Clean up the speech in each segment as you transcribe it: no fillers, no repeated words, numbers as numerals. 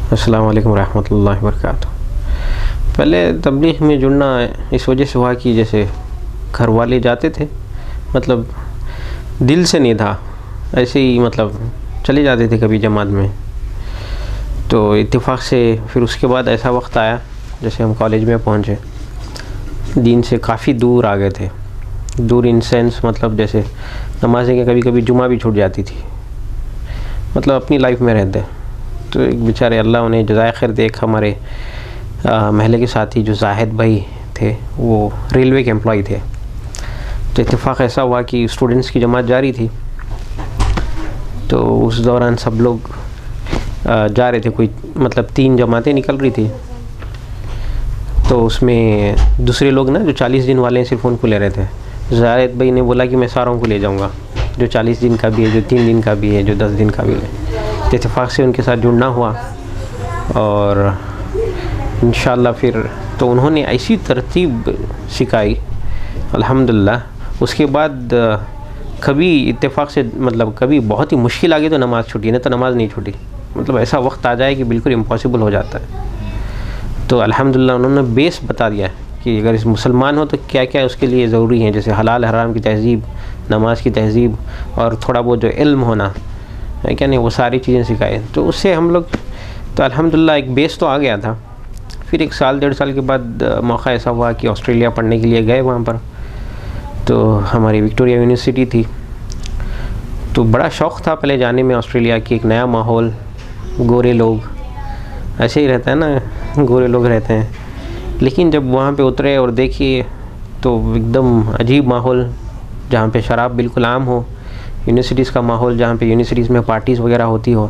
अस्सलाम वालेकुम रहमतुल्लाहि व बरकातुहू। पहले तबलीग में जुड़ना इस वजह से हुआ कि जैसे घर वाले जाते थे, मतलब दिल से नहीं था, ऐसे ही मतलब चले जाते थे कभी जमात में। तो इत्तेफाक से फिर उसके बाद ऐसा वक्त आया, जैसे हम कॉलेज में पहुँचे, दीन से काफ़ी दूर आ गए थे। दूर इन सेंस मतलब जैसे नमाज़ें के कभी कभी जुमा भी छूट जाती थी, मतलब अपनी लाइफ में रहते। तो एक बेचारे अल्लाह उन्हें जज़ाए खैर दे, एक हमारे महल्ले के साथी जो जाहिद भाई थे, वो रेलवे के एम्प्लॉय थे। तो इत्तेफाक ऐसा हुआ कि स्टूडेंट्स की जमात जारी थी, तो उस दौरान सब लोग जा रहे थे, कोई मतलब 3 जमातें निकल रही थी। तो उसमें दूसरे लोग ना जो 40 दिन वाले हैं सिर्फ उनको ले रहे थे। जाहिद भाई ने बोला कि मैं सारों को ले जाऊंगा, जो 40 दिन का भी है, जो 3 दिन का भी है, जो 10 दिन का भी है। तो इत्तेफाक से उनके साथ जुड़ना हुआ और इंशाअल्लाह फिर तो उन्होंने ऐसी तरतीब सिखाई अल्हम्दुलिल्लाह। उसके बाद कभी इत्तेफाक से मतलब कभी बहुत ही मुश्किल आ गई तो नमाज़ छूटी, नहीं तो नमाज़ नहीं छूटी। मतलब ऐसा वक्त आ जाए कि बिल्कुल इम्पॉसिबल हो जाता है। तो अल्हम्दुलिल्लाह उन्होंने बेस बता दिया कि अगर इस मुसलमान हो तो क्या क्या उसके लिए ज़रूरी है, जैसे हलाल हराम की तहज़ीब, नमाज की तहज़ीब और थोड़ा बहुत जो इल्म होना है क्या नहीं, वो सारी चीज़ें सिखाए। तो उससे हम लोग तो अल्हम्दुलिल्लाह एक बेस तो आ गया था। फिर 1 साल 1.5 साल के बाद मौका ऐसा हुआ कि ऑस्ट्रेलिया पढ़ने के लिए गए वहाँ पर। तो हमारी विक्टोरिया यूनिवर्सिटी थी, तो बड़ा शौक़ था पहले जाने में ऑस्ट्रेलिया की। एक नया माहौल, गोरे लोग, ऐसे ही रहता है ना, गोरे लोग रहते हैं। लेकिन जब वहाँ पे उतरे और देखिए तो एकदम अजीब माहौल, जहाँ पे शराब बिल्कुल आम हो, यूनिवर्सिटीज़ का माहौल जहाँ पे यूनिवर्सिटीज़ में पार्टीज़ वगैरह होती हो।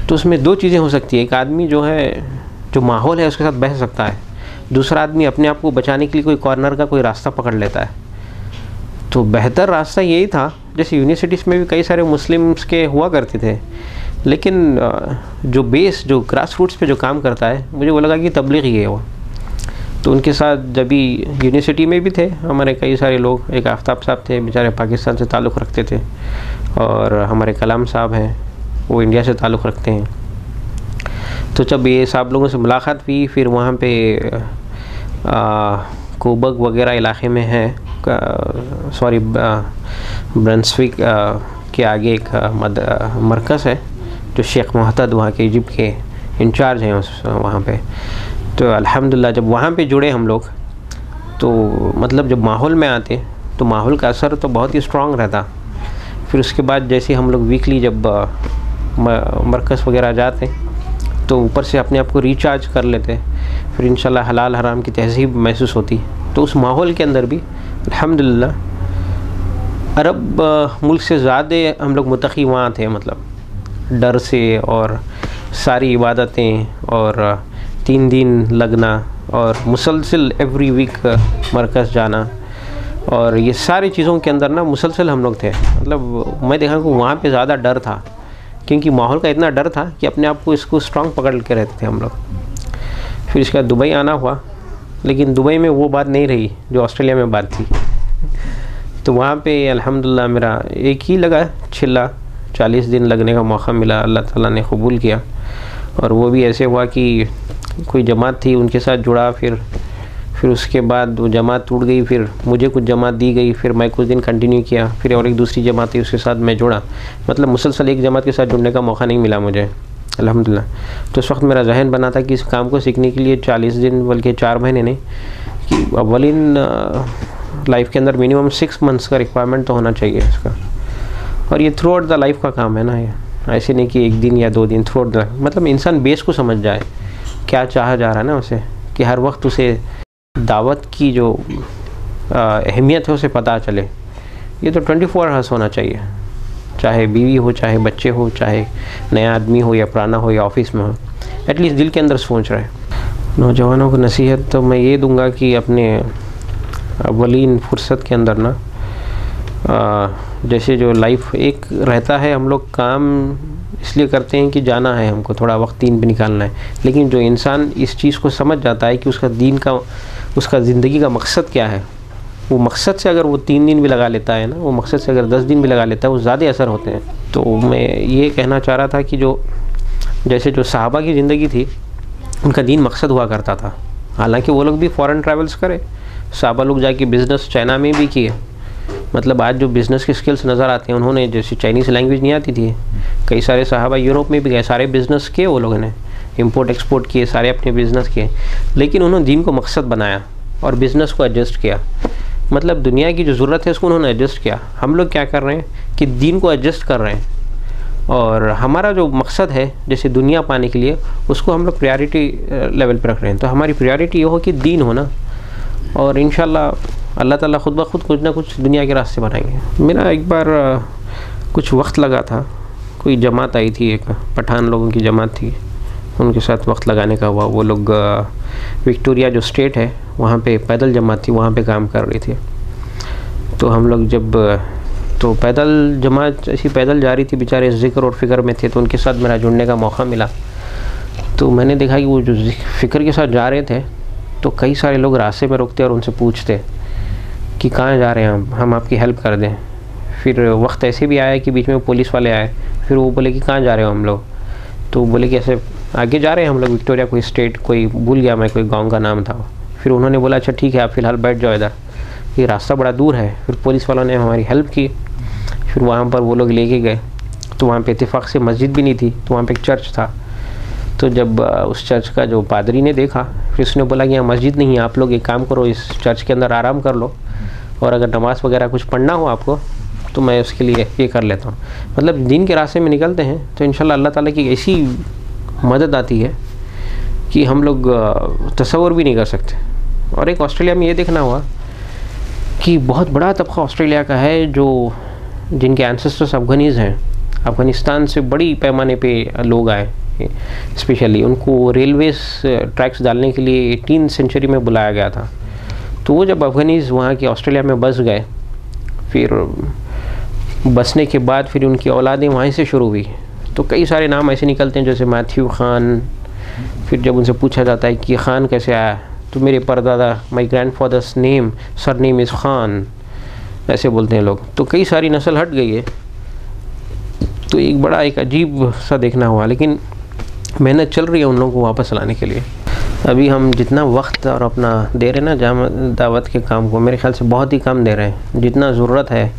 तो उसमें 2 चीज़ें हो सकती है, एक आदमी जो है, जो माहौल है उसके साथ बह सकता है, दूसरा आदमी अपने आप को बचाने के लिए कोई कॉर्नर का कोई रास्ता पकड़ लेता है। तो बेहतर रास्ता यही था, जैसे यूनिवर्सिटीज़ में भी कई सारे मुस्लिम्स के हुआ करते थे, लेकिन जो बेस, जो ग्रास रूट्स पे जो काम करता है, मुझे वो लगा कि तबलीगी है वो। तो उनके साथ जब भी यूनिवर्सिटी में भी थे हमारे कई सारे लोग, एक आफ्ताब साहब थे, बेचारे पाकिस्तान से ताल्लुक़ रखते थे, और हमारे कलाम साहब हैं, वो इंडिया से ताल्लुक़ रखते हैं। तो जब ये साहब लोगों से मुलाकात हुई, फिर वहाँ पे कोबर्ग वगैरह इलाके में है, सॉरी ब्रंसविक के आगे एक मरकज़ है, जो शेख मोहतद वहाँ के इजिप्ट के इंचार्ज हैं उस वहाँ पे। तो अल्हम्दुलिल्लाह जब वहाँ पे जुड़े हम लोग, तो मतलब जब माहौल में आते तो माहौल का असर तो बहुत ही स्ट्रॉन्ग रहता। फिर उसके बाद जैसे हम लोग वीकली जब मरकज़ वगैरह जाते तो ऊपर से अपने आप को रिचार्ज कर लेते, फिर इंशाल्लाह हलाल हराम की तहज़ीब महसूस होती। तो उस माहौल के अंदर भी अल्हम्दुलिल्लाह अरब मुल्क से ज़्यादा हम लोग मुत्तक़ी वहाँ थे, मतलब डर से, और सारी इबादतें, और 3 दिन लगना, और मुसलसल एवरी वीक मरकज़ जाना, और ये सारी चीज़ों के अंदर ना मुसलसल हम लोग थे। मतलब मैं देखा कि वहाँ पे ज़्यादा डर था, क्योंकि माहौल का इतना डर था कि अपने आप को इसको स्ट्रॉन्ग पकड़ के रहते थे हम लोग। फिर इसके बाद दुबई आना हुआ, लेकिन दुबई में वो बात नहीं रही जो ऑस्ट्रेलिया में बात थी। तो वहाँ पे अल्हम्दुलिल्लाह मेरा एक ही लगा छिल्ला, 40 दिन लगने का मौका मिला, अल्लाह ताला ने कबूल किया। और वो भी ऐसे हुआ कि कोई जमात थी उनके साथ जुड़ा, फिर उसके बाद वो जमात टूट गई, फिर मुझे कुछ जमात दी गई, फिर मैं कुछ दिन कंटिन्यू किया, फिर और एक दूसरी जमात थी उसके साथ मैं जुड़ा। मतलब मुसलसल एक जमात के साथ जुड़ने का मौका नहीं मिला मुझे अल्हम्दुलिल्लाह। तो उस वक्त मेरा जहन बना था कि इस काम को सीखने के लिए 40 दिन बल्कि 4 महीने नहीं, कि अव्वलीन लाइफ के अंदर मिनिमम 6 मंथ्स का रिक्वायरमेंट तो होना चाहिए इसका। और ये थ्रू आउट द लाइफ का काम है ना, ये ऐसे नहीं कि 1 दिन या 2 दिन, थ्रू आउट द, मतलब इंसान बेस को समझ जाए क्या चाहा जा रहा है ना उसे, कि हर वक्त उसे दावत की जो अहमियत है उसे पता चले। ये तो 24 आवर्स होना चाहिए, चाहे बीवी हो, चाहे बच्चे हो, चाहे नया आदमी हो या पुराना हो या ऑफिस में हो, एटलीस्ट दिल के अंदर सोच रहे। नौजवानों को नसीहत तो मैं ये दूंगा कि अपने अव्वलीन फुर्सत के अंदर ना, जैसे जो लाइफ एक रहता है, हम लोग काम इसलिए करते हैं कि जाना है हमको, थोड़ा वक्त दीन पे निकालना है। लेकिन जो इंसान इस चीज़ को समझ जाता है कि उसका दीन का, उसका ज़िंदगी का मकसद क्या है, वो मकसद से अगर वो 3 दिन भी लगा लेता है ना, वो मकसद से अगर 10 दिन भी लगा लेता है, वो ज़्यादा असर होते हैं। तो मैं ये कहना चाह रहा था कि जो जैसे जो सहाबा की ज़िंदगी थी, उनका दीन मकसद हुआ करता था। हालांकि वो लोग भी फ़ॉरेन ट्रैवल्स करे, सहाबा लोग जाके बिज़नेस चाइना में भी किए। मतलब आज जो बिज़नेस की स्किल्स नज़र आते हैं, उन्होंने जैसे चाइनीज़ लैंग्वेज नहीं आती थी, कई सारे सहाबा यूरोप में भी गए, सारे बिज़नेस किए वो लोगों ने, इंपोर्ट एक्सपोर्ट किए, सारे अपने बिज़नेस किए। लेकिन उन्होंने दीन को मकसद बनाया और बिज़नेस को एडजस्ट किया। मतलब दुनिया की जो ज़रूरत है उसको उन्होंने एडजस्ट किया। हम लोग क्या कर रहे हैं कि दीन को एडजस्ट कर रहे हैं, और हमारा जो मकसद है जैसे दुनिया पाने के लिए, उसको हम लोग प्रायोरिटी लेवल पर रख रहे हैं। तो हमारी प्रायोरिटी ये हो कि दीन होना, और इंशाल्लाह अल्लाह ताला खुद ब खुद कुछ ना कुछ दुनिया के रास्ते बनाएंगे। मेरा एक बार कुछ वक्त लगा था, कोई जमात आई थी, एक पठान लोगों की जमात थी, उनके साथ वक्त लगाने का हुआ। वो लोग विक्टोरिया जो स्टेट है वहाँ पे पैदल जमात थी, वहाँ पे काम कर रही थी। तो हम लोग जब तो पैदल जमात ऐसी पैदल जा रही थी, बेचारे ज़िक्र और फ़िक्र में थे, तो उनके साथ मेरा जुड़ने का मौका मिला। तो मैंने देखा कि वो जो फ़िक्र के साथ जा रहे थे, तो कई सारे लोग रास्ते में रुकते और उनसे पूछते कि कहाँ जा रहे हैं हम आपकी हेल्प कर दें। फिर वक्त ऐसे भी आया कि बीच में पुलिस वाले आए, फिर वो बोले कि कहाँ जा रहे हो हम लोग, तो बोले कि ऐसे आगे जा रहे हैं हम लोग विक्टोरिया, कोई स्टेट, कोई भूल गया मैं, कोई गांव का नाम था। फिर उन्होंने बोला अच्छा ठीक है, आप फ़िलहाल बैठ जाओ इधर, ये रास्ता बड़ा दूर है। फिर पुलिस वालों ने हमारी हेल्प की, फिर वहाँ पर वो लोग लेके गए। तो वहाँ पे इत्तेफाक से मस्जिद भी नहीं थी, तो वहाँ पे एक चर्च था। तो जब उस चर्च का जो पादरी ने देखा, फिर उसने बोला कि यहाँ मस्जिद नहीं है, आप लोग एक काम करो, इस चर्च के अंदर आराम कर लो, और अगर नमाज़ वगैरह कुछ पढ़ना हो आपको तो मैं उसके लिए ये कर लेता हूँ। मतलब दीन के रास्ते में निकलते हैं तो इंशाल्लाह अल्लाह ताला की ऐसी मदद आती है कि हम लोग तसव्वुर भी नहीं कर सकते। और एक ऑस्ट्रेलिया में ये देखना हुआ कि बहुत बड़ा तबका ऑस्ट्रेलिया का है जो जिनके एंसेस्टर्स अफ़गानीज़ हैं, अफ़गानिस्तान से बड़ी पैमाने पे लोग आए। स्पेशली उनको रेलवेज़ ट्रैक्स डालने के लिए 18वीं सेंचुरी में बुलाया गया था। तो वो जब अफ़गानीज़ वहाँ के ऑस्ट्रेलिया में बस गए, फिर बसने के बाद फिर उनकी औलादें वहीं से शुरू हुई। तो कई सारे नाम ऐसे निकलते हैं जैसे मैथ्यू खान। फिर जब उनसे पूछा जाता है कि खान कैसे आया, तो मेरे परदादा, my grandfather's name sir name is Khan, ऐसे बोलते हैं लोग। तो कई सारी नस्ल हट गई है। तो एक बड़ा एक अजीब सा देखना हुआ, लेकिन मेहनत चल रही है उन लोगों को वापस लाने के लिए। अभी हम जितना वक्त और अपना दे रहे हैं ना जामा दावत के काम को, मेरे ख्याल से बहुत ही कम दे रहे हैं। जितना ज़रूरत है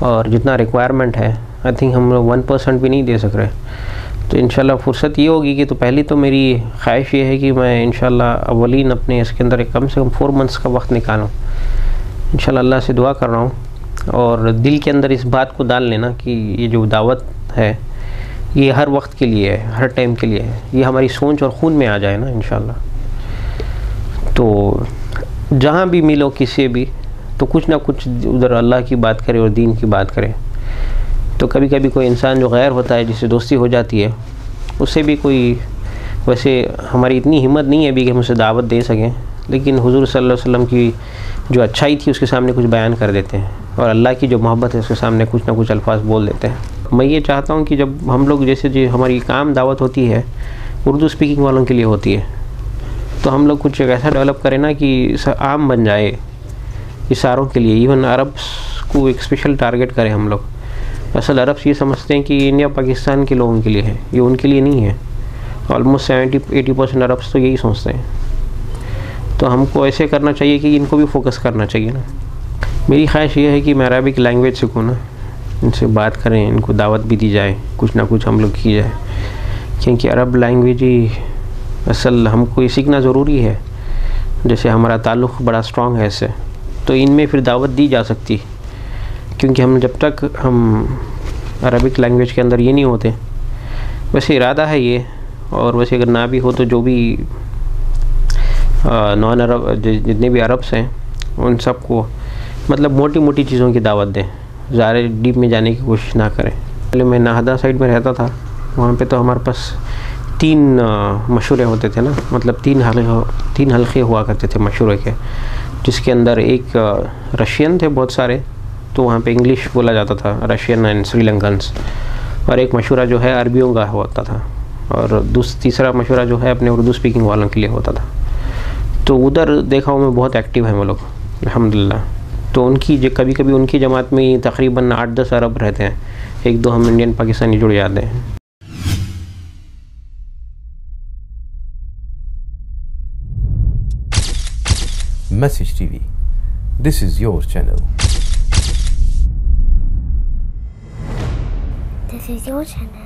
और जितना रिक्वायरमेंट है, आई थिंक हम लोग 1% भी नहीं दे सक रहे। तो इंशाल्लाह फुर्सत ये होगी कि, तो पहली तो मेरी ख्वाहिश ये है कि मैं इंशाल्लाह अवलीन अपने इसके अंदर एक कम से कम 4 मंथ्स का वक्त निकालूँ। इंशाल्लाह अल्लाह से दुआ कर रहा हूँ, और दिल के अंदर इस बात को डाल लेना कि ये जो दावत है ये हर वक्त के लिए है, हर टाइम के लिए है। ये हमारी सोच और खून में आ जाए ना इंशाल्लाह। तो जहाँ भी मिलो किसी भी, तो कुछ ना कुछ उधर अल्लाह की बात करे और दीन की बात करे। तो कभी कभी कोई इंसान जो गैर होता है, जिससे दोस्ती हो जाती है, उससे भी कोई, वैसे हमारी इतनी हिम्मत नहीं है भी कि हम उसे दावत दे सकें, लेकिन हुजूर सल्लल्लाहु अलैहि वसल्लम की जो अच्छाई थी उसके सामने कुछ बयान कर देते हैं, और अल्लाह की जो मोहब्बत है उसके सामने कुछ ना कुछ अल्फाज बोल देते हैं। मैं ये चाहता हूँ कि जब हम लोग जैसे जो हमारी काम दावत होती है उर्दू स्पीकिंग वालों के लिए होती है, तो हम लोग कुछ ऐसा डेवलप करें ना कि आम बन जाए इशारों के लिए। इवन अरब्स को एक स्पेशल टारगेट करें हम लोग। असल अरब्स ये समझते हैं कि इंडिया पाकिस्तान के लोगों के लिए है, ये उनके लिए नहीं है। ऑलमोस्ट 70-80% अरब्स तो यही सोचते हैं। तो हमको ऐसे करना चाहिए कि इनको भी फोकस करना चाहिए ना। मेरी ख्वाहिश ये है कि मैं अरबिक लैंग्वेज सीखूँ ना, इनसे बात करें, इनको दावत भी दी जाए, कुछ ना कुछ हम लोग की जाए, क्योंकि अरब लैंग्वेज ही असल हमको ये सीखना ज़रूरी है। जैसे हमारा ताल्लुक़ बड़ा स्ट्रॉन्ग है इससे, तो इनमें फिर दावत दी जा सकती, क्योंकि हम जब तक हम अरबिक लैंग्वेज के अंदर ये नहीं होते, वैसे इरादा है ये, और वैसे अगर ना भी हो तो जो भी नॉन अरब जितने भी अरब्स हैं उन सबको मतलब मोटी मोटी चीज़ों की दावत दें, ज़्यादा डीप में जाने की कोशिश ना करें। पहले मैं नाहदा साइड में रहता था, वहाँ पे तो हमारे पास 3 मशूरे होते थे ना, मतलब 3 हल्के हुआ करते थे मशूरे के, जिसके अंदर एक रशियन थे बहुत सारे, तो वहाँ पे इंग्लिश बोला जाता था, रशियन एंड श्रीलंकन्स, और एक मशूरा जो है अरबियों का होता था, और तीसरा मशूरा जो है अपने उर्दू स्पीकिंग वालों के लिए होता था। तो उधर देखा हूँ मैं बहुत एक्टिव हैं वो लोग अल्हम्दुलिल्लाह। तो उनकी कभी कभी उनकी जमात में तकरीबन 8-10 अरब रहते हैं, 1-2 हम इंडियन पाकिस्तानी जुड़ जाते हैं। Message TV. This is your channel. This is your channel.